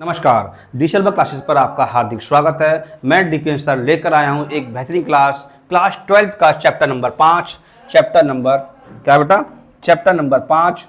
नमस्कार, digital work classes पर आपका हार्दिक स्वागत है। मैं डीपीएन सर लेकर आया हूं एक बेहतरीन क्लास 12th का चैप्टर नंबर 5। चैप्टर नंबर क्या बेटा? चैप्टर नंबर 5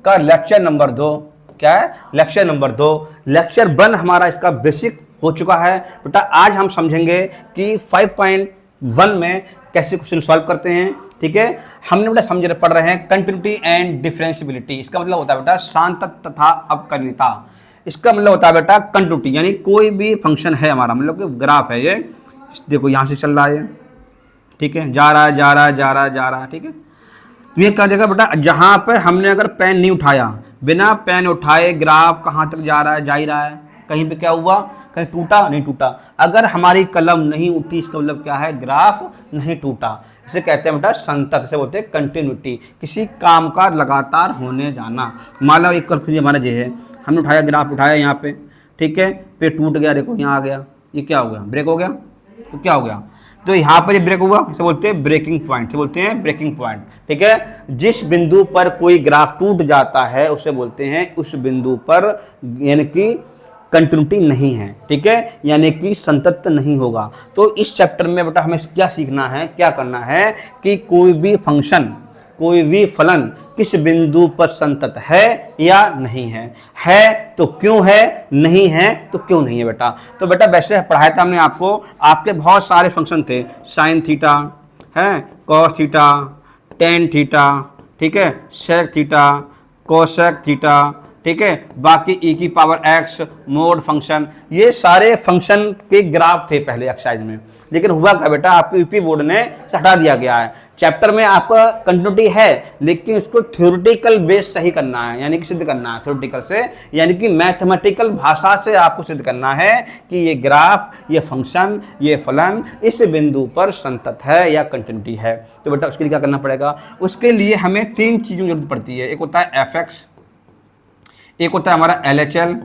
का लेक्चर नंबर 2। क्या है? Lecture number 2। लेक्चर 1 हमारा इसका बेसिक हो चुका है बेटा। आज हम समझेंगे कि 5.1 में कैसे क्वेश्चन सॉल्व करते हैं। ठीक है, हमने बेटा समझ पढ़ रहे हैं कंटिन्यूटी एंड डिफरेंशिएबिलिटी। इसका मतलब होता है बेटा सांतत्य तथा अवकलनीयता। इसका मतलब होता है बेटा कंटिन्यूटी, यानी कोई भी फंक्शन है हमारा, मतलब कि ग्राफ है ये, देखो यहाँ से चल रहा है, ठीक है, जा रहा है जा रहा है जा रहा है जा रहा है, ठीक है। तो ये क्या देगा बेटा, जहाँ पे हमने अगर पेन नहीं उठाया, बिना पेन उठाए ग्राफ कहाँ तक जा रहा है, जा ही रहा है। कहीं पे क्या हुआ, कहीं टूटा नहीं टूटा। अगर हमारी कलम नहीं उठी, इसका मतलब क्या है, ग्राफ नहीं टूटा। इसे कहते हैं बेटा संतत, से बोलते हैं कंटिन्यूटी, किसी काम का लगातार होने जाना। मान लो एक कर्व हमारा ये है, हमने उठाया, ग्राफ उठाया यहाँ पे, ठीक है, पे टूट गया, देखो यहाँ आ गया, ये क्या हो गया, ब्रेक हो गया। तो क्या हो गया, तो यहाँ पर ये ब्रेक हुआ, इसे बोलते हैं ब्रेकिंग पॉइंट, इसे बोलते हैं ब्रेकिंग पॉइंट। ठीक है, जिस बिंदु पर कोई ग्राफ टूट जाता है उसे बोलते हैं, उस बिंदु पर यानी कि कंटिन्यूटी नहीं है। ठीक है, यानी कि संतत नहीं होगा। तो इस चैप्टर में बेटा हमें क्या सीखना है, क्या करना है कि कोई भी फंक्शन, कोई भी फलन किस बिंदु पर संतत है या नहीं है तो क्यों है, नहीं है तो क्यों नहीं है बेटा। तो बेटा वैसे पढ़ाया था हमने आपको, आपके बहुत सारे फंक्शन थे, साइन थीटा है, कॉस थीटा, टेन थीटा, ठीक है, सेक थीटा, कोसेक थीटा, ठीक है, बाकी e की पावर x, मोड फंक्शन, ये सारे फंक्शन के ग्राफ थे पहले एक्सरसाइज में। लेकिन हुआ क्या बेटा, आपके यूपी बोर्ड ने हटा दिया गया है। चैप्टर में आपका कंटिन्यूटी है, लेकिन इसको थ्योरेटिकल बेस सही करना है, यानी कि सिद्ध करना है थ्योरेटिकल से, यानी कि मैथमेटिकल भाषा से आपको सिद्ध करना है कि ये ग्राफ, ये फंक्शन, ये फलन इस बिंदु पर संतत है या कंटिन्यूटी है। तो बेटा उसके लिए क्या करना पड़ेगा, उसके लिए हमें 3 चीज़ों की जरूरत पड़ती है। एक होता है fx, एक होता है हमारा LHL,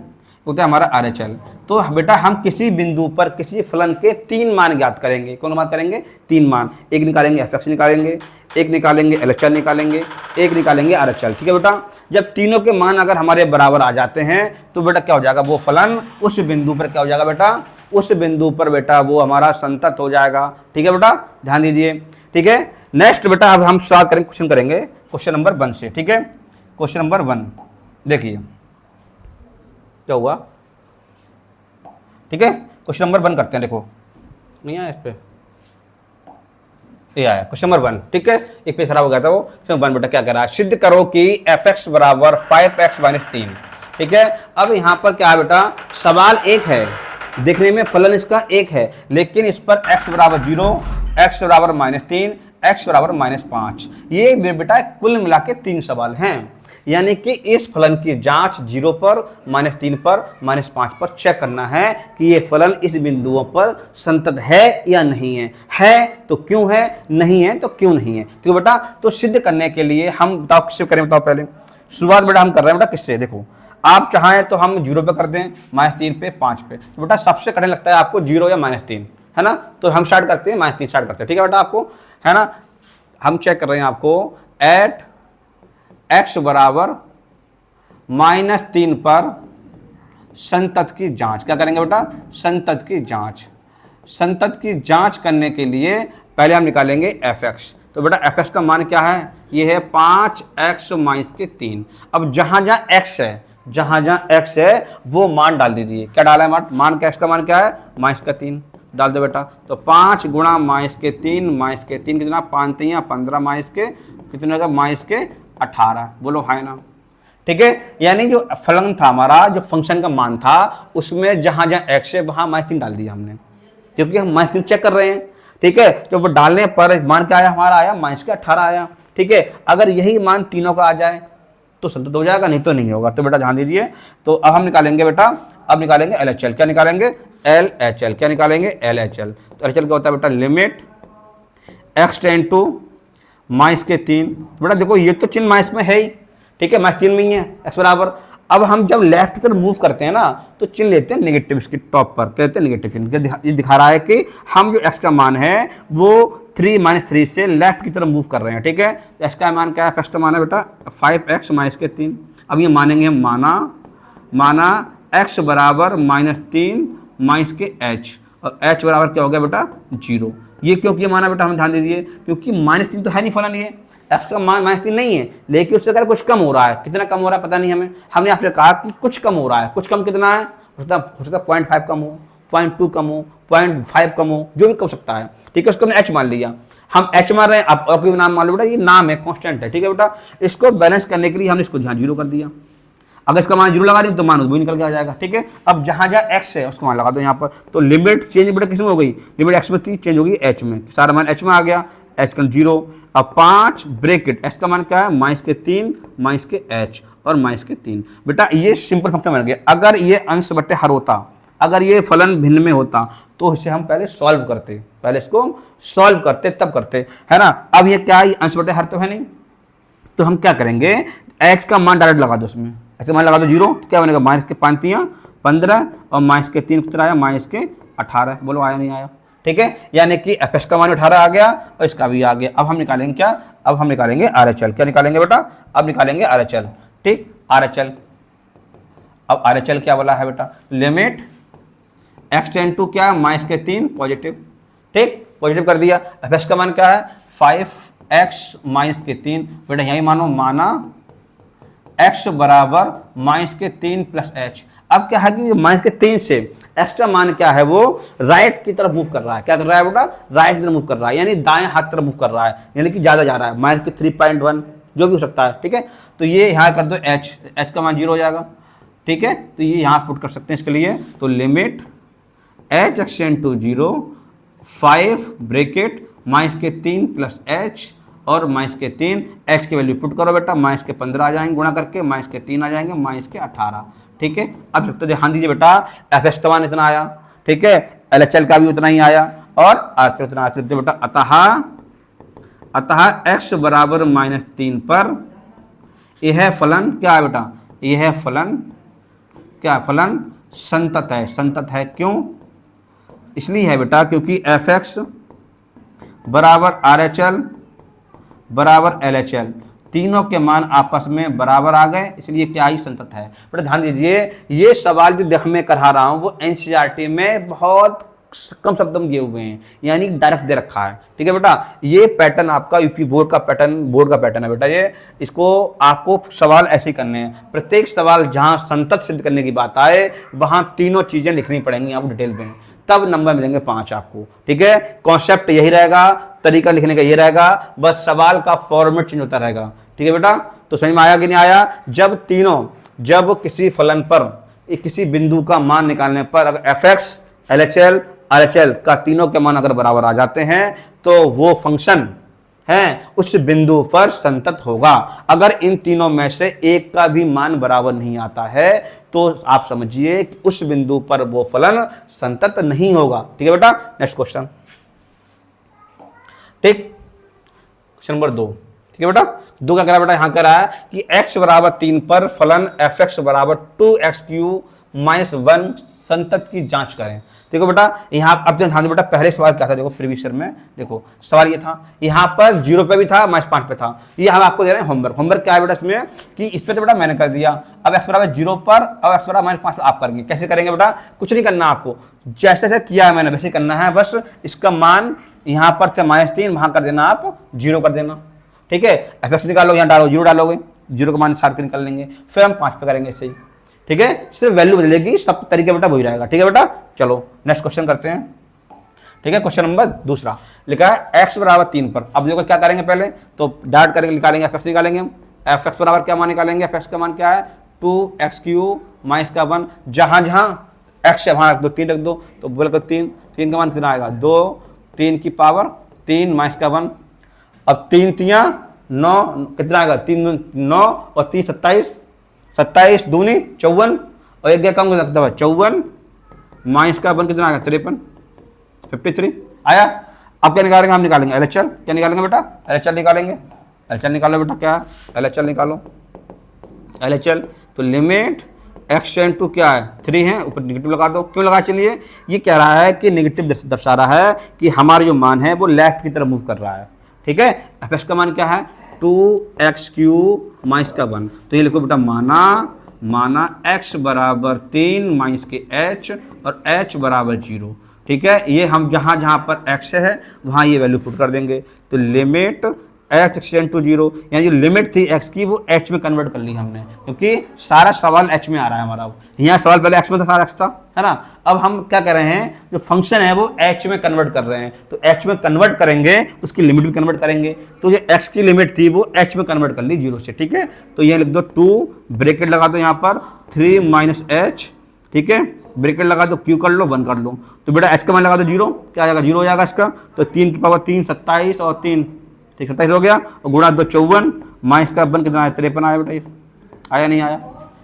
होता है हमारा RHL। तो बेटा हम किसी बिंदु पर किसी फलन के 3 मान ज्ञात करेंगे। कौन मान करेंगे? 3 मान। एक निकालेंगे fx निकालेंगे, एक निकालेंगे LHL निकालेंगे, एक निकालेंगे RHL। ठीक है बेटा, जब तीनों के मान अगर हमारे बराबर आ जाते हैं तो बेटा क्या हो जाएगा, वो फलन उस बिंदु पर क्या हो जाएगा बेटा, उस बिंदु पर बेटा वो हमारा संतत हो जाएगा। ठीक है बेटा, ध्यान दीजिए। ठीक है, नेक्स्ट बेटा अब हम स्टार्ट करेंगे, क्वेश्चन करेंगे क्वेश्चन नंबर 1 से। ठीक है, क्वेश्चन नंबर 1 देखिए क्या हुआ। ठीक है, क्वेश्चन नंबर 1 करते हैं। देखो नहीं आया इस पे, ये आया क्वेश्चन नंबर 1। ठीक है, एक पेज खराब हो गया था वो। क्वेश्चन 1 बेटा क्या कह रहा है, सिद्ध करो कि fx बराबर 5x - 3। ठीक है, अब यहाँ पर क्या है बेटा, सवाल एक है, देखने में फलन इसका एक है, लेकिन इस पर x बराबर 0, x बराबर -3, x बराबर -5, ये बेटा कुल मिला के 3 सवाल हैं। यानी कि इस फलन की जांच 0 पर, -3 पर, -5 पर चेक करना है कि ये फलन इस बिंदुओं पर संतत है या नहीं है तो क्यों है, नहीं है तो क्यों नहीं है। तो बेटा तो सिद्ध करने के लिए हम बताओ किससे करें, बताओ पहले शुरुआत बेटा हम कर रहे हैं बेटा किससे। देखो आप चाहें तो हम 0 पे कर दें, -3 पे, 5 पे। तो बेटा सबसे कठिन लगता है आपको 0 या -3, है ना, तो हम स्टार्ट करते हैं -3 स्टार्ट करते हैं। ठीक है बेटा, आपको है ना, हम चेक कर रहे हैं आपको एट x बराबर -3 पर संतत की जांच। क्या करेंगे बेटा, संतत की जांच। संतत की जांच करने के लिए पहले हम निकालेंगे fx। तो बेटा fx का मान क्या है, ये है 5x - 3। अब जहां जहां x है, जहां जहां x है वो मान डाल दीजिए। क्या डाला है मान का, x का मान क्या है, -3 डाल दो बेटा। तो 5 गुणा -3 कितना, 5 3 15 कितना का, -18। बोलो हाय ना। ठीक है, यानी जो फलन था हमारा, जो फंक्शन का मान था, उसमें जहां जहां x है वहां -3 डाल दिया हमने, क्योंकि हम -3 चेक कर रहे हैं। ठीक है, तो वो डालने पर मान क्या आया हमारा, आया -18 आया। ठीक है, अगर यही मान तीनों का आ जाए तो संतत हो जाएगा, नहीं तो नहीं होगा। तो बेटा ध्यान दीजिए। तो अब हम निकालेंगे बेटा, अब निकालेंगे LHL। क्या निकालेंगे, LHL। क्या निकालेंगे, LHL। तो LHL क्या होता है बेटा, लिमिट x टेंड टू -3। बेटा देखो ये तो चिन्ह माइनस में है ही, ठीक है, -3 में ही है x बराबर। अब हम जब लेफ्ट की तरफ मूव करते हैं ना तो चिन्ह लेते हैं नेगेटिव, इसकी टॉप पर कहते हैं नेगेटिव चिन्ह। ये दिखा रहा है कि हम जो x का मान है वो 3 - 3 से लेफ्ट की तरफ मूव कर रहे हैं। ठीक है, x का मान क्या है, फर्स्ट का मान है बेटा 5x - 3। अब ये मानेंगे हम माना x बराबर -3 माइनस के h, और h बराबर क्या हो गया बेटा 0। ये क्यों किया माना बेटा, हम ध्यान दीजिए, क्योंकि -3 तो है नहीं फलन, ये x का मान -3 नहीं है, लेकिन उससे अगर कुछ कम हो रहा है, कितना कम हो रहा है पता नहीं हमें, हमने आपसे कहा कि कुछ कम हो रहा है, कुछ कम कितना है, हो सकता है 0.5 कम हो, 0.2 कम हो, 0.5 कम हो, जो भी कम सकता है, ठीक है, उसको हमने h मान लिया, हम h मान रहे हैं, आप और कोई नाम मान लो बेटा, ये नाम है, कांस्टेंट है, ठीक है बेटा, इसको बैलेंस करने के लिए हमने इसको यहाँ 0 कर दिया, अगर इसका मान 0 लगा दें तो मान वो निकल के आ जाएगा, ठीक है। अब जहाँ जहाँ x है उसको मान लगा दो यहाँ पर, तो लिमिट चेंज बेटा किसमें हो गई, लिमिट x में थी, चेंज होगी h में, सारा मान h में आ गया, h का 0, अब 5 ब्रेकेट, x का मान क्या है -3 माइनस के h और -3। बेटा ये सिंपल फंक्शन बन गया, अगर ये अंश बटे हर होता, अगर ये फलन भिन्न में होता तो इसे हम पहले सॉल्व करते, पहले इसको सॉल्व करते तब करते, है ना। अब ये क्या है, अंश बटे हर तो है नहीं, तो हम क्या करेंगे, h का मान डायरेक्ट लगा दो उसमें, h का मान लगा दो 0, तो क्या बनेगा -5 15 और -3 कितना आया -18, बोलो आया नहीं आया, ठीक है। यानी कि fx का मान 18 आ गया और इसका भी आ गया। अब हम निकालेंगे क्या, अब हम निकालेंगे RHL, क्या निकालेंगे बेटा, अब निकालेंगे RHL, ठीक, RHL। अब RHL क्या बोला है बेटा, लिमिट x टेंड टू क्या -3 पॉजिटिव, ठीक, पॉजिटिव कर दिया, fx का मान क्या है 5x -3, बेटा यही मानो, माना x बराबर -3 प्लस h। अब क्या है कि -3 से x का मान क्या है, वो राइट की तरफ मूव कर रहा है, क्या कर रहा है बेटा, राइट की तरफ मूव कर रहा है, यानी दाएं हाथ तरफ मूव कर रहा है, यानी कि ज्यादा जा रहा है, -3.1 जो भी हो सकता है, ठीक है। तो ये यहाँ कर दो h का मान 0 हो जाएगा, ठीक है, तो ये यहाँ पुट कर सकते हैं इसके लिए, तो limit h extend to 0 5 bracket -3 plus h और -3, x की वैल्यू पुट करो बेटा, -15 आ जाएंगे गुणा करके, -3 आ जाएंगे, -18, ठीक है। अब तो ध्यान दीजिए बेटा, fx का मान इतना आया, ठीक है, LHL का भी उतना ही आया और RHL उतना आया, बेटा अतः x बराबर -3 पर यह फलन क्या है बेटा, यह फलन क्या, फलन संतत है, संतत है, क्यों, इसलिए है बेटा क्योंकि fx बराबर RHL बराबर LHL, तीनों के मान आपस में बराबर आ गए, इसलिए क्या ही संतत है। बेटा ध्यान दीजिए, ये सवाल जो देख मैं करा रहा हूँ वो NCERT में बहुत कम शब्दों में दिए हुए हैं, यानी डायरेक्ट दे रखा है, ठीक है बेटा। ये पैटर्न आपका यूपी बोर्ड का पैटर्न है बेटा, ये इसको आपको सवाल ऐसे ही करने हैं, प्रत्येक सवाल जहाँ संतत सिद्ध करने की बात आए वहाँ तीनों चीजें लिखनी पड़ेंगी आपको डिटेल में, तब नंबर मिलेंगे 5 आपको, ठीक है। कॉन्सेप्ट यही रहेगा, तरीका लिखने का ये रहेगा, बस सवाल का फॉर्मेट चेंज होता रहेगा, ठीक है बेटा। तो समझ में आया कि नहीं आया, जब किसी फलन पर किसी बिंदु का मान निकालने पर अगर fx LHL RHL का तीनों के मान अगर बराबर आ जाते हैं तो वो फंक्शन है उस बिंदु पर संतत होगा। अगर इन तीनों में से एक का भी मान बराबर नहीं आता है तो आप समझिए कि उस बिंदु पर वो फलन संतत नहीं होगा, ठीक है बेटा। नेक्स्ट क्वेश्चन, ठीक, क्वेश्चन नंबर 2, ठीक है बेटा। 2 क्या कह रहा है बेटा, यहां कह रहा है कि x बराबर 3 पर फलन fx बराबर 2x³ - 1 संतत की जांच करें। देखो बेटा, यहाँ अब ध्यान दो बेटा, पहले सवाल क्या था, देखो प्रीवियस ईयर में, देखो सवाल ये था, यहाँ पर 0 पे भी था, -5 पे था, ये हम आपको दे रहे हैं होमवर्क क्या है बेटा इसमें कि इस पे तो बेटा मैंने कर दिया, अब x बराबर 0 पर अब x बराबर -5 आप करेंगे। कैसे करेंगे बेटा, कुछ नहीं करना आपको, जैसे जैसे किया है मैंने वैसे करना है, बस इसका मान यहाँ पर थे -3, वहां कर देना, आप 0 कर देना, ठीक है। fx निकालो, यहाँ डालो 0 डालोगे, 0 का मान 4 के निकाल लेंगे, फिर हम 5 पे करेंगे ऐसे ही, ठीक है। सिर्फ वैल्यू बदलेगी, सब तरीके बेटा वही रहेगा, ठीक है बेटा। चलो नेक्स्ट क्वेश्चन करते हैं, ठीक है। क्वेश्चन नंबर 2 लिखा है x बराबर 3 पर। अब देखो क्या करेंगे, पहले तो डायरेक्ट करेंगे, निकालेंगे fx निकालेंगे, fx बराबर क्या मान निकालेंगे, fx का मान क्या है 2x³ - 1, जहां जहां x है वहां रख दो, 3 रख दो, तो बोल 3 का मान कितना आएगा 2, 3 की पावर 3 - 1, अब 3 3 9, कितना आएगा 3 9 और 3 27, 27 दूनी 54 और एक कम कर सकता है 54 -1 कितना आएगा 53, 53 आया। अब क्या निकालेंगे, हम निकालेंगे LHL, क्या निकालेंगे बेटा, LHL निकालेंगे, LHL निकालो बेटा, क्या है LHL निकालो, LHL तो लिमिट x टेंड टू क्या है 3 है, ऊपर निगेटिव लगा दो, क्यों लगा, चलिए ये कह रहा है कि निगेटिव दर्शा रहा है कि हमारा जो मान है वो लेफ्ट की तरफ मूव कर रहा है, ठीक है। fx का मान क्या है 2x³ - 1, तो ये लिखो बेटा माना माना x बराबर 3 माइनस के h और h बराबर 0। ठीक है, ये हम जहाँ जहाँ पर x है वहाँ ये वैल्यू पुट कर देंगे। तो लिमिट x एक्सटेंड टू 0, यानी जो लिमिट थी x की वो h में कन्वर्ट कर ली हमने, क्योंकि सारा सवाल h में आ रहा है हमारा। यहाँ सवाल पहले x में था, सारा x था, है ना। अब हम क्या कर रहे हैं, जो फंक्शन है वो h में कन्वर्ट कर रहे हैं, तो h में कन्वर्ट करेंगे उसकी लिमिट भी कन्वर्ट करेंगे। तो ये x की लिमिट थी वो h में कन्वर्ट कर ली 0 से। ठीक है, तो ये लिख दो 2 ब्रैकेट लगा दो यहाँ पर 3 माइनस h। ठीक है, ब्रैकेट लगा दो, q कर लो, 1 कर लो। तो बेटा h का मान लगा दो 0, क्या आ जाएगा 0 हो जाएगा इसका। तो 3 की पावर 3 27 और 3, ठीक 27 हो गया, और गुणा 2 54 माइनस का 1 कितना आया 53 आया बेटा, ये आया नहीं आया।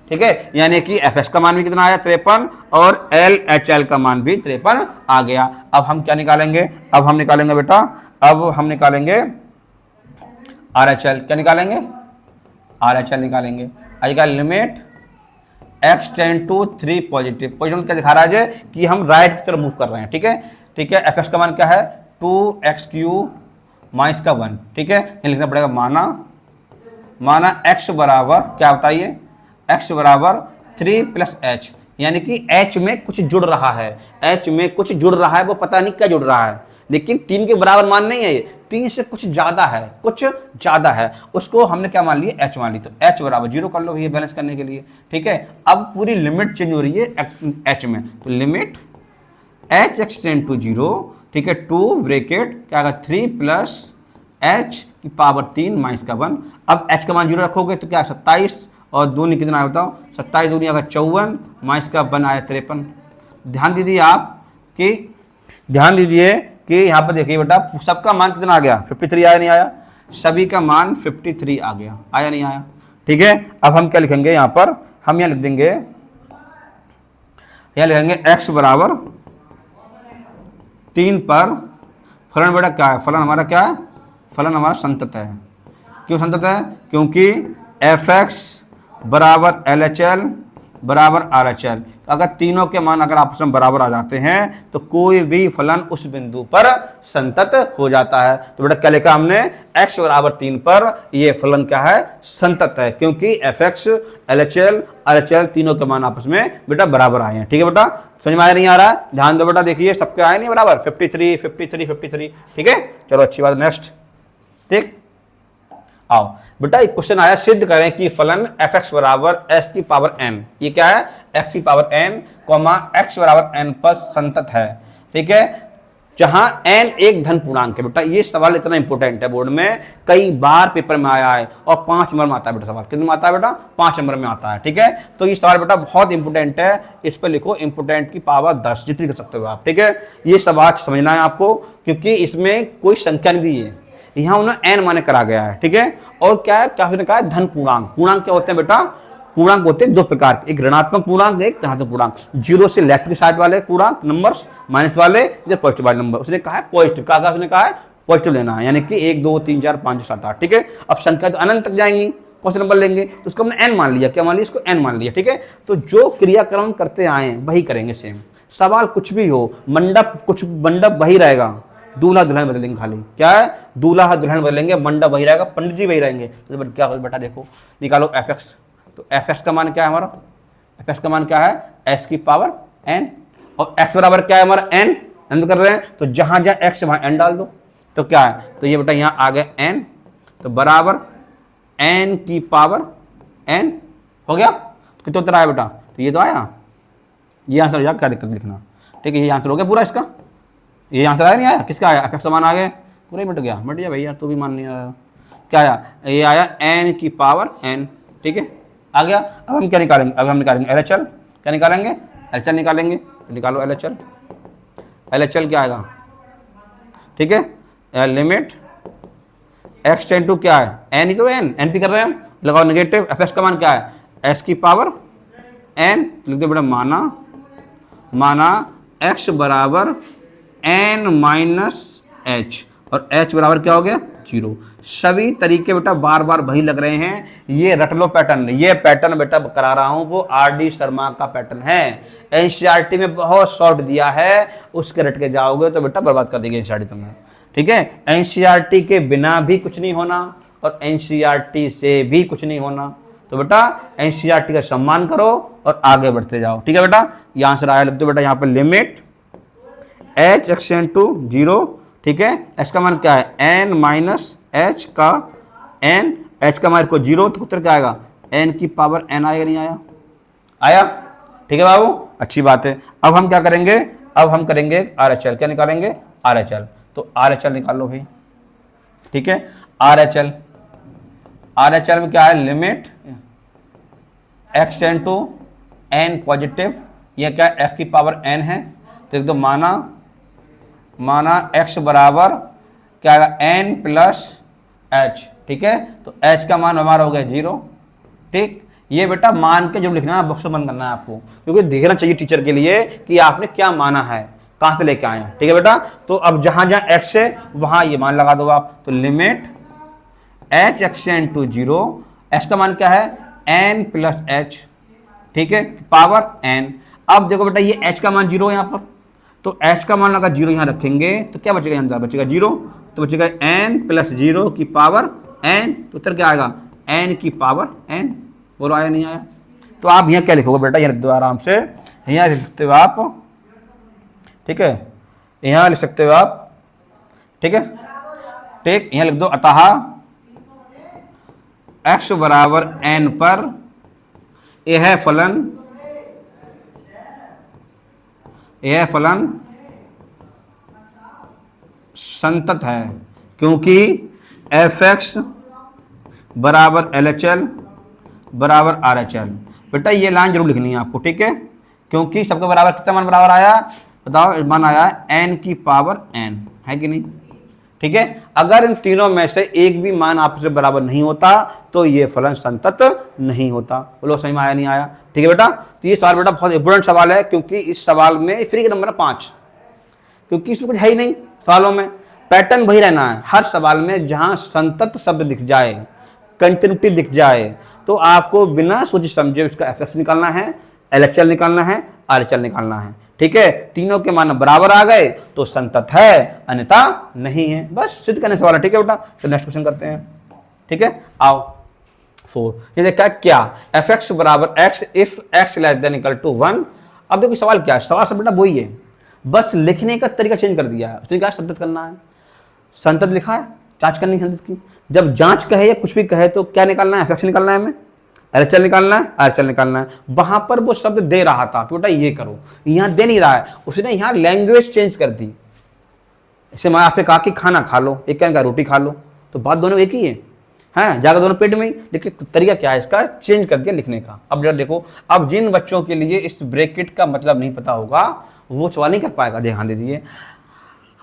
ठीक है, यानी कि एफ एस का मान भी कितना आया 53 और एल एच एल का मान भी 53 आ गया। अब हम क्या निकालेंगे, अब हम निकालेंगे बेटा, अब हम निकालेंगे आर एच एल। क्या निकालेंगे, आर एच एल निकालेंगे। आएगा limit x tend to 3 positive. Positive क्या दिखा रहा है कि हम राइट की तरफ मूव कर रहे हैं। ठीक है, ठीक है, एफ एक्स का मान क्या है 2x³ माइनस का 1। ठीक है, ये लिखना पड़ेगा माना x बराबर क्या बताइए, x बराबर 3 प्लस h, यानी कि h में कुछ जुड़ रहा है, h में कुछ जुड़ रहा है, वो पता नहीं क्या जुड़ रहा है, लेकिन 3 के बराबर मान नहीं है, ये 3 से कुछ ज्यादा है, कुछ ज्यादा है, उसको हमने क्या मान लिया h मान ली। तो h बराबर 0 कर लो भैया बैलेंस करने के लिए। ठीक है, अब पूरी लिमिट चेंज हो रही है h में, तो लिमिट h एक्सटेंड टू 0। ठीक है, 2 ब्रैकेट क्या आएगा 3 प्लस h की पावर 3 माइनस का 1। अब h का मान 0 रखोगे तो क्या 27 और 2 ने कितना आया बताओ, 27 दूनी आएगा 54 माइनस का 1 आया 53। ध्यान दीजिए आप कि ध्यान दीजिए कि यहाँ पर देखिए बेटा सबका मान कितना आ गया 53 आया नहीं आया, सभी का मान 53 आ गया, आया नहीं आया। ठीक है, अब हम क्या लिखेंगे यहाँ पर, हम यहाँ लिख देंगे, यहाँ लिखेंगे x बराबर 3 पर फलन बेटा क्या है, फलन हमारा क्या है, फलन हमारा संतत है। क्यों संतत है, क्योंकि एफ एक्स बराबर एल एच एल बराबर आर एच एल। अगर तीनों के मान अगर आपस में बराबर आ जाते हैं तो कोई भी फलन उस बिंदु पर संतत हो जाता है। तो बेटा क्या लिखा हमने, x बराबर 3 पर ये फलन क्या है, संतत है, क्योंकि F x L H L R H L तीनों के मान आपस में बेटा बराबर आए हैं। ठीक है बेटा, समझ में आया नहीं आ रहा है, ध्यान दो बेटा, देखिए सबके आए नहीं बराबर 53 53 53। ठीक है, चलो अच्छी बात, नेक्स्ट। ठीक, आओ बेटा एक क्वेश्चन आया, सिद्ध करें कि फलन एफ एक्स बराबर एस की पावर एन, ये क्या है एक्स की पावर एन कॉमा एक्स बराबर एन पर संतत है। ठीक है, जहां एन एक धन पूर्णांक है। बेटा ये सवाल इतना इंपॉर्टेंट है, बोर्ड में कई बार पेपर में आया है और 5 नंबर में आता है बेटा सवाल। कितने में आता है बेटा, 5 नंबर में आता है। ठीक है, तो ये सवाल बेटा बहुत इंपॉर्टेंट है, इस पर लिखो इंपॉर्टेंट की पावर 10 जितनी कर सकते हो आप। ठीक है, ये सवाल समझना है आपको, क्योंकि इसमें कोई संख्या नहीं दी है, यहाँ उन्हें एन माने करा गया है। ठीक है, और क्या है, क्या उसने कहा है धन पूर्णांक। पूर्णांक क्या होते हैं बेटा, पूर्णांक होते हैं 2 प्रकार के, एक ऋणात्मक पूर्णांक, एक धनात्मक पूर्णांक। 0 से लेफ्ट की साइड वाले पूर्णांक नंबर्स, माइनस वाले इधर पॉजिटिव वाले नंबर। उसने कहा है पॉजिटिव, कहा उसने कहा है पॉजिटिव लेना है, यानी कि 1 2 3 4 5 7 8। ठीक है, अब संख्या तो अनंत तक जाएंगी, कौन सा नंबर लेंगे, तो उसको हमने एन मान लिया। क्या मान लिया, इसको एन मान लिया। ठीक है, तो जो क्रियाक्रम करते आए वही करेंगे सेम, सवाल कुछ भी हो, मंडप वही रहेगा, दूल्हा दुल्हन बदलेंगे खाली। क्या है, दूल्हा दुल्हन बदलेंगे, मंडप वही रहेगा, पंडित जी वही रहेंगे। तो क्या हो बेटा, देखो निकालो एफ एक्स। तो एफ एक्स का मान क्या है हमारा, एफ एक्स का मान क्या है एस की पावर एन, और एक्स बराबर क्या है हमारा एन, एन कर रहे हैं, तो जहां जहां एक्स वहां एन डाल दो। तो क्या है, तो ये बेटा यहाँ आ गया एन, तो बराबर एन की पावर एन हो गया। तो कितना उत्तर आया बेटा, तो ये तो आया, ये आंसर हो जाएगा, क्या दिक्कत लिखना। ठीक है, ये आंसर हो गया पूरा इसका, ये आंसर आया नहीं आया, किसका आया, एफ एक्स का मान आ गया, पूरा ही मिट गया, मिट गया भैया, तू भी मान नहीं आया। क्या आया, ये आया एन की पावर एन। ठीक है, आ गया। अब हम क्या निकालेंगे, अब हम निकालेंगे एल एच एल। क्या निकालेंगे, एल एच एल निकालेंगे, निकालो L H L. L H L क्या आएगा, ठीक है, लिमिट एक्स टेंड टू क्या है एन, ही तो एन, एन पी कर रहे हैं हम, लगाओ नेगेटिव। एफ एक्स का मान क्या है एस की पावर एन, लिख दो बेटा माना एक्स बराबर एन माइनस एच, और एच बराबर क्या हो गया 0। सभी तरीके बेटा बार बार वही लग रहे हैं, ये रट लो पैटर्न। ये पैटर्न बेटा करा रहा हूं वो आर.डी. शर्मा का पैटर्न है, एनसीईआरटी में बहुत शॉर्ट दिया है, उसके रट के जाओगे तो बेटा बर्बाद कर देगी एनसीईआरटी तुम्हें। ठीक है, एनसीईआरटी के बिना भी कुछ नहीं होना और एनसीईआरटी से भी कुछ नहीं होना। तो बेटा एनसीईआरटी का सम्मान करो और आगे बढ़ते जाओ। ठीक है बेटा, यहां से आया लिख दो बेटा, यहाँ पर लिमिट एच एक्सटेंड टू 0। ठीक है, एच का मान क्या है, एन माइनस एच का एन, एच का मान को 0, तो उत्तर क्या आएगा, एन की पावर एन आएगा, नहीं आया, आया। ठीक है बाबू, अच्छी बात है। अब हम क्या करेंगे, अब हम करेंगे RHL, क्या निकालेंगे, RHL। तो RHL निकालो भाई। ठीक है, RHL में क्या है, limit extend to N positive, ये क्या एक्स की पावर एन है, तो एक तो माना x बराबर क्या आएगा, एन प्लस एच। ठीक है, तो h का मान हमारा हो गया 0। ठीक, ये बेटा मान के जब लिखना है बॉक्स बंद करना है आपको, क्योंकि देखना चाहिए टीचर के लिए कि आपने क्या माना है, कहां से लेके आए हैं। ठीक है बेटा, तो अब जहां जहां x है वहां ये मान लगा दो आप। तो limit h extend to 0, h का मान क्या है, n प्लस एच। ठीक है, पावर n। अब देखो बेटा ये h का मान 0 है यहाँ पर, तो h का मान लगा 0 यहाँ रखेंगे तो क्या बचेगा, यहाँ बचेगा 0, तो बचेगा n प्लस 0 की पावर n, तो उत्तर क्या आएगा, n की पावर n। बोलो आया नहीं आया। तो आप यहाँ क्या लिखोगे बेटा, यहाँ लिख दो आराम से, यहाँ लिख सकते हो आप। ठीक है, यहाँ लिख सकते हो आप। ठीक है, ठीक, यहाँ लिख दो, अतः x बराबर n पर यह फलन संतत है, क्योंकि fx बराबर LHL बराबर RHL। बेटा ये लाइन जरूर लिखनी है आपको। ठीक है, क्योंकि सबके बराबर कितना मान बराबर आया, बताओ, मान आया n की पावर n, है कि नहीं। ठीक है, अगर इन तीनों में से एक भी मान आपसे बराबर नहीं होता तो ये फलन संतत नहीं होता। बोलो समझ में आया नहीं आया। ठीक है बेटा, तो ये सवाल बेटा बहुत इंपॉर्टेंट सवाल है, क्योंकि इस सवाल में फ्री का नंबर है 5, क्योंकि इसमें कुछ है ही नहीं सवालों में, पैटर्न वही रहना है। हर सवाल में जहां संतत शब्द दिख जाए, कंटिन्यूटी दिख जाए, तो आपको बिना सोचे समझे उसका एफएक्स निकालना है, LHL निकालना है, RHL निकालना है। ठीक है, तीनों के मान बराबर आ गए तो संतत है, अन्यथा नहीं है। बस सिद्ध करने से वाला। ठीक है बेटा, तो नेक्स्ट क्वेश्चन करते हैं। ठीक है, आओ 4, ये देखा क्या, fx बराबर x if x less than equal to 1। अब देखो सवाल क्या है, सवाल सब बेटा वही है, बस लिखने का तरीका चेंज कर दिया है। उसने क्या संतत करना है, संतत लिखा है, जांच करनी है संतत की। जब जांच कहे या कुछ भी कहे तो क्या निकालना है, fx निकालना है, हमें LHL निकालना है, RHL निकालना है। वहां पर वो शब्द दे रहा था कि बेटा ये करो, यहाँ दे नहीं रहा है, उसने यहाँ लैंग्वेज चेंज कर दी। जैसे मैं आपसे कहा कि खाना खा लो, एक क्या रोटी खा लो, तो बात दोनों एक ही है, जाकर दोनों पेट में ही, लेकिन तरीका क्या है इसका, चेंज कर दिया लिखने का। अब जरा देखो, अब जिन बच्चों के लिए इस ब्रैकेट का मतलब नहीं पता होगा वो सवाल नहीं कर पाएगा। ध्यान दे दीजिए,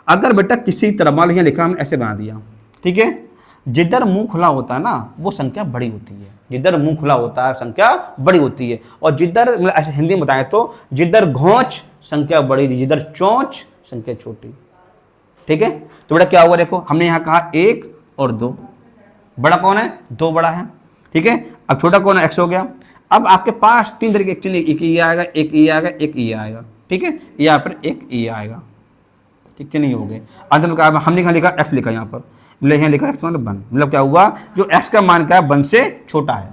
अगर बेटा किसी तरह मान लीजिए लिखा हमने ऐसे बना दिया, ठीक है, जिधर मुंह खुला होता है ना वो संख्या बड़ी होती है, जिधर मुंह खुला होता है संख्या बड़ी होती है, और जिधर मतलब ऐसे हिंदी में बताएं तो जिधर घोंच संख्या बड़ी, जिधर चोंच संख्या छोटी। ठीक है, तो बेटा क्या हुआ, देखो हमने यहाँ कहा 1 और 2, बड़ा कौन है, 2 बड़ा है। ठीक है, अब छोटा कौन है, x हो गया। अब आपके पास 3 तरीके के, एक ये आएगा, एक ये आएगा, एक ये आएगा। ठीक है, यहाँ पर एक ये आएगा। ठीक है, नहीं हो गए। अंत में क्या हमने कहा लिखा, x लिखा यहाँ पर, मतलब यहाँ लिखा x मतलब 1, मतलब क्या हुआ, जो x का मान क्या है 1 से छोटा है,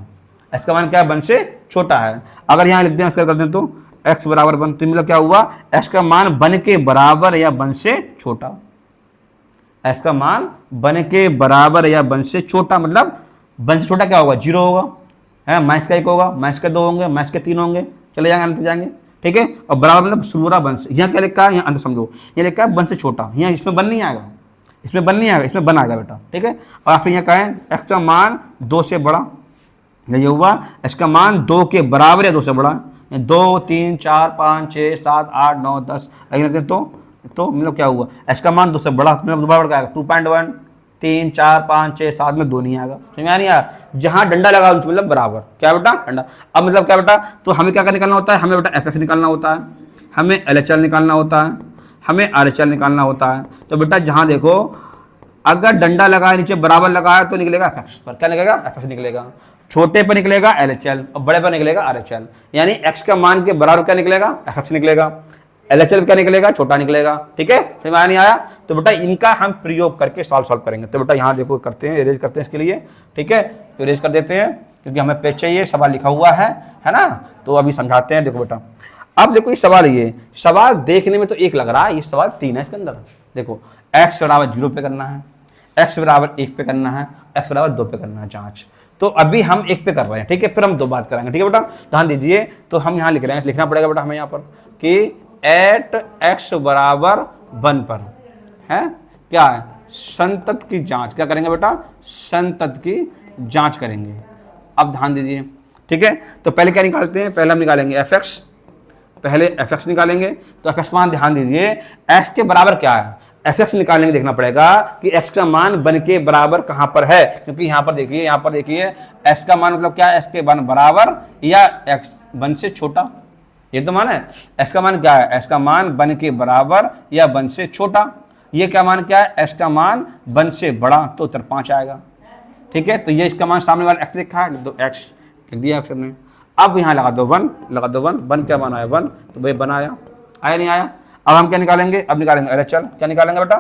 x का मान क्या है 1 से छोटा है। अगर यहाँ लिख दें, इसका कर दें तो x बराबर 1, तो मतलब क्या हुआ, x का मान 1 के बराबर या 1 से छोटा, x का मान 1 के बराबर या 1 से छोटा, मतलब 1 से छोटा क्या होगा, 0 होगा, है, माइनस का 1 होगा, माइनस के 2 होंगे, माइनस के 3 होंगे, चले जाएंगे, अंत जाएंगे। ठीक है, और बराबर मतलब शुरुरा 1 से, यहाँ क्या लिखा है, यहाँ अंत समझो, ये लिखा है 1 से छोटा, यहाँ इसमें 1 नहीं आएगा, इसमें 1 नहीं आएगा, इसमें 1 आएगा बेटा। ठीक है, और आप यहाँ कहें x का मान 2 से बड़ा, ये हुआ x का मान 2 के बराबर या 2 से बड़ा, 2 3 4 5 6 7 8 9 10, अगर तो मतलब क्या हुआ, x का मान 2 से बड़ा, मतलब बराबर क्या आएगा, 2.1 3 4 5 6 7 में 2 नहीं आएगा, समझ में आ नहीं आया। जहां डंडा लगा मतलब बराबर, क्या बेटा डंडा। अब मतलब क्या बेटा, तो हमें क्या निकालना होता है, हमें बेटा fx निकालना होता है, हमें LHL निकालना होता है, हमें RHL निकालना होता है। तो बेटा जहां देखो अगर डंडा लगाया नीचे बराबर लगाया तो निकलेगा fx पर, क्या निकलेगा, fx निकलेगा, छोटे पर निकलेगा LHL और बड़े पर निकलेगा RHL, यानी x का मान के बराबर क्या निकलेगा, fx निकलेगा, LHL क्या निकलेगा, छोटा निकलेगा। ठीक है, समझ में आया नहीं आया। तो बेटा इनका हम प्रयोग करके सॉल्व करेंगे। तो बेटा यहाँ देखो करते हैं, इरेज करते हैं इसके लिए। ठीक है, तो इरेज कर देते हैं, क्योंकि हमें पेज चाहिए, सवाल लिखा हुआ है ना। तो अभी समझाते हैं। देखो बेटा, अब देखो ये सवाल देखने में तो एक लग रहा है, ये सवाल 3 है इसके अंदर। देखो x बराबर 0 पे करना है, x बराबर 1 पे करना है, x बराबर 2 पे करना है जांच। तो अभी हम 1 पे कर रहे हैं, ठीक है, फिर हम 2 बात करेंगे, ठीक है बेटा। ध्यान दीजिए, तो हम यहाँ लिख रहे हैं, लिखना पड़ेगा बेटा हमें यहाँ पर कि एट x बराबर 1 पर है क्या है, संतत की जांच। क्या करेंगे बेटा, संतत की जांच करेंगे। अब ध्यान दीजिए, ठीक है। तो पहले क्या निकालते हैं, पहले हम निकालेंगे fx, पहले fx निकालेंगे। तो fx मान ध्यान दीजिए x के बराबर क्या है, fx निकालने देखना पड़ेगा कि x का मान 1 के बराबर कहां पर है, क्योंकि यहाँ पर देखिए x का मान मतलब क्या है, x के मान बराबर या x 1 से छोटा, ये तो मान है। x का मान क्या है, x का मान 1 के बराबर या 1 से छोटा। ये क्या मान क्या है, x का मान 1 से बड़ा, तो उत्तर 5 आएगा, ठीक है। तो ये इसका मान सामने वाला x लिखा है, तो x लिख दिया अक्षर ने। अब यहाँ लगा दो 1, लगा दो 1 क्या मान आया 1, तो भाई 1 आया नहीं आया। अब हम क्या निकालेंगे, अब निकालेंगे LHL। क्या निकालेंगे बेटा,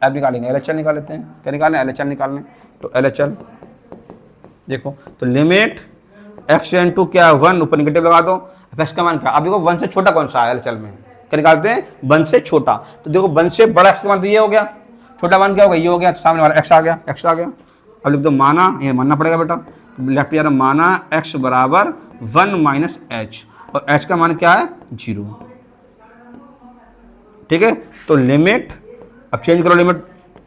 अब निकालेंगे LHL निकाल लेते हैं। क्या निकालें, LHL निकालने। तो LHL देखो, तो लिमिट x टेंड टू क्या 1, ऊपर निगेटिव लगा दो। x का मान क्या, अब देखो 1 से छोटा कौन सा है LHL में, क्या निकालते हैं 1 से छोटा। तो देखो 1 से बड़ा x का मान तो ये हो गया, छोटा मान क्या होगा, ये हो गया। तो सामने वाला x आ गया, अब लिख दो माना, ये मानना पड़ेगा बेटा, लेफ्ट यार माना x बराबर 1 माइनस h, और h का मान क्या है 0, ठीक है। तो लिमिट, अब चेंज करो लिमिट,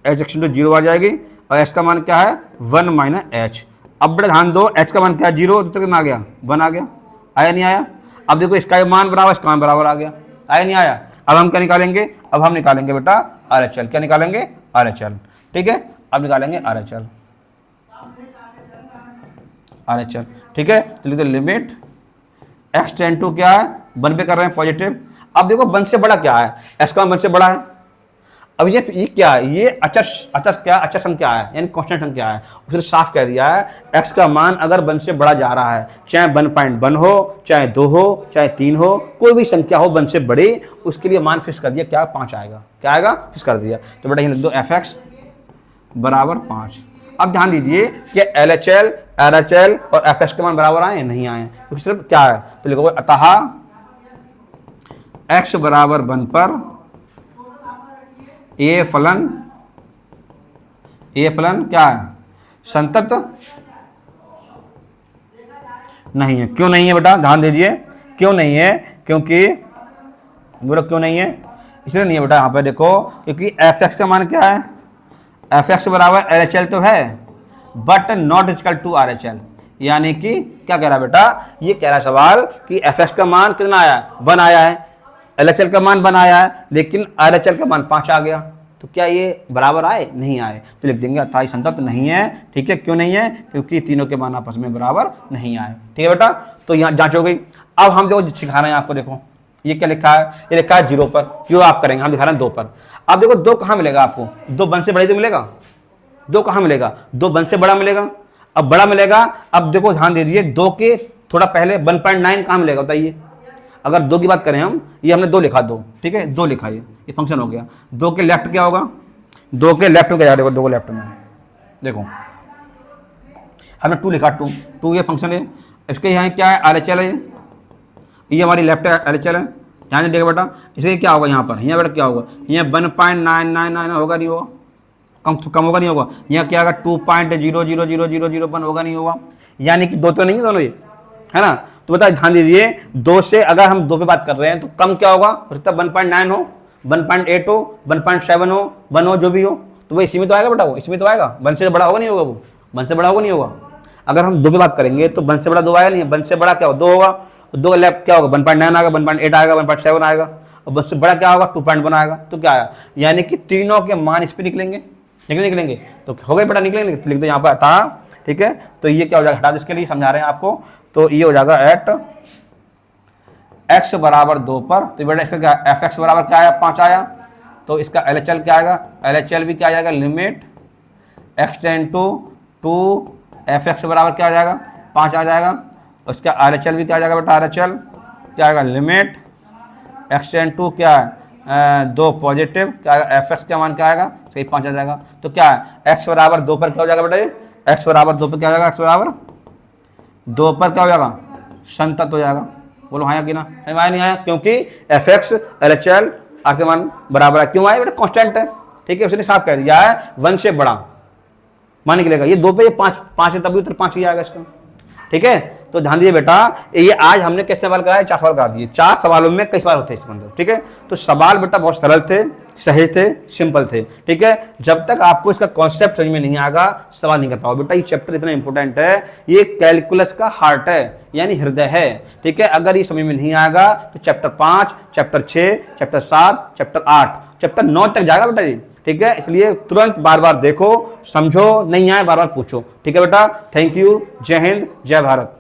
h एक्शन टू 0 आ जाएगी, और h का मान क्या है 1 माइनस h। अब बड़े ध्यान दो, h का मान क्या है 0, तो कितना आ गया 1 आ गया, आया नहीं आया। अब देखो इसका मान बराबर, इसका मान बराबर आ गया, आया नहीं आया। अब हम क्या निकालेंगे, अब हम निकालेंगे बेटा RHL। क्या निकालेंगे, RHL, ठीक है। अब निकालेंगे RHL, ठीक है। तो लिख दो लिमिट x टेंड टू क्या है 1 पे कर रहे हैं पॉजिटिव। अब देखो 1 से बड़ा क्या है, x का 1 से बड़ा है। अब ये क्या है, ये अचर संख्या है, यानी कांस्टेंट संख्या है। उसने साफ कह दिया है x का मान अगर 1 से बड़ा जा रहा है, चाहे 1.1 हो, चाहे 2 हो, चाहे 3 हो, कोई भी संख्या हो 1 से बड़ी, उसके लिए मान फिक्स कर दिया, क्या 5 आएगा, क्या आएगा फिक्स कर दिया। तो बेटा ये लिख दो fx बराबर 5। अब ध्यान दीजिए कि LHL, RHL और fx के मान बराबर आए, नहीं आए, क्योंकि सिर्फ क्या है, तो लिखो अतः x बराबर 1 पर ये फलन क्या है, संतत नहीं है। क्यों नहीं है बेटा, ध्यान दीजिए, क्यों नहीं है, क्योंकि बोलो क्यों नहीं है, इसलिए नहीं है बेटा। यहाँ पे देखो, क्योंकि fx का मान क्या है, fx बराबर LHL तो है, but not equal to RHL। यानी कि क्या कह रहा है बेटा, ये कह रहा है सवाल कि fx का मान कितना आया, 1 आया है, LHL का मान 1 आया है, लेकिन RHL का मान 5 आ गया। तो क्या ये बराबर आए, नहीं आए। तो लिख देंगे अतः संतत नहीं है, ठीक है। क्यों नहीं है, क्योंकि तीनों के मान आपस में बराबर नहीं आए, ठीक है बेटा। तो यहाँ जांच हो गई। अब हम देखो सिखा रहे हैं आपको, देखो ये क्या लिखा है, ये लिखा है 0 पर, क्यों आप करेंगे, हम दिखा रहे हैं 2 पर। अब देखो 2 कहाँ मिलेगा आपको, 2 1 से बड़े तो मिलेगा, 2 कहाँ मिलेगा, 2 1 से बड़ा मिलेगा। अब बड़ा मिलेगा, अब देखो ध्यान दे दीजिए, 2 के थोड़ा पहले 1.9 कहाँ मिलेगा बताइए। अगर 2 की बात करें हम, ये हमने 2 लिखा, 2, ठीक है, 2 लिखा, ये फंक्शन हो गया। 2 के लेफ्ट क्या होगा, 2 के लेफ्ट में क्या जाएगा, देखो 2 के लेफ्ट में देखो हमने 2 लिखा, 2 ये फंक्शन है। इसके यहाँ क्या है, RHL है, ये हमारी लेफ्ट है LHL है। ध्यान से देखो बेटा, इसलिए क्या होगा यहाँ पर, यहाँ बेटा क्या होगा, यहाँ 1.999 होगा, नहीं होगा, कम होगा, नहीं होगा। यहाँ क्या होगा 2.0000001 होगा, नहीं होगा। यानी कि 2 तो नहीं है दोनों, ये है ना। तो बता ध्यान दीजिए, 2 से अगर हम 2 पे बात कर रहे हैं तो कम क्या होगा, हो सकता है 1.9 हो, 1.8 हो, 1.7 हो, 1 हो, जो भी हो, तो वो इसी में तो आएगा बेटा, वो इसमें तो आएगा। 1 से बड़ा होगा, नहीं होगा, वो 1 से बड़ा होगा, नहीं होगा। अगर हम 2 पे बात करेंगे तो 1 से बड़ा 2 आएगा, नहीं, 1 से बड़ा क्या होगा 2 होगा, 2 का लेफ्ट क्या होगा 1.9 आएगा, 1.8 आएगा, 1.7 आएगा, और 1 से बड़ा क्या होगा 2.1 आएगा। तो क्या आया, यानी कि तीनों के मान इस पर निकलेंगे, निकलेंगे। तो हो गए बेटा, निकलेंगे। तो लिख दो यहाँ पर था, ठीक है। तो ये क्या हो जाएगा, हटा दो, इसके लिए समझा रहे हैं आपको। तो ये हो जाएगा एट x बराबर 2 पर, तो बेटा इसका क्या fx बराबर क्या आया 5 आया। तो इसका LHL क्या आएगा, LHL भी क्या आ जाएगा, limit x tend to 2 fx बराबर क्या आ जाएगा 5 आ जाएगा। उसका RHL भी क्या आ जाएगा बेटा, RHL क्या आएगा, लिमिट x टेंड टू क्या है 2 पॉजिटिव, क्या आएगा fx का मान क्या आएगा, सही 5 आ जाएगा। तो क्या है x बराबर 2 पर क्या हो जाएगा बेटा, ये x बराबर 2 पर क्या हो जाएगा, x बराबर 2 पर क्या हो जाएगा, संतत हो जाएगा। बोलो हाँ या कि ना, आया नहीं आया, क्योंकि F x L H L R के मान बराबर है, क्यों आया बेटा, कांस्टेंट है, ठीक है, उसने साफ कह दिया है 1 से बड़ा मान निकलेगा, ये 2 पे ये 5 है, तभी उत्तर 5 ही आएगा इसका, ठीक है। तो ध्यान दीजिए बेटा, ये आज हमने कितने सवाल कराए, 4 सवाल करा दिए, 4 सवालों में कई सवाल होते हैं इसके अंदर, ठीक है। तो सवाल बेटा बहुत सरल थे, सही थे, सिंपल थे, ठीक है। जब तक आपको इसका कॉन्सेप्ट समझ में नहीं आएगा सवाल नहीं कर पाओगे बेटा। ये चैप्टर इतना इंपॉर्टेंट है, ये कैलकुलस का हार्ट है, यानी हृदय है, ठीक है। अगर ये समझ में नहीं आएगा तो chapter 5, chapter 6, chapter 7, chapter 8, chapter 9 तक जाएगा बेटा जी, ठीक है। इसलिए तुरंत बार बार देखो, समझो, नहीं आए बार बार पूछो, ठीक है बेटा। थैंक यू, जय हिंद, जय भारत।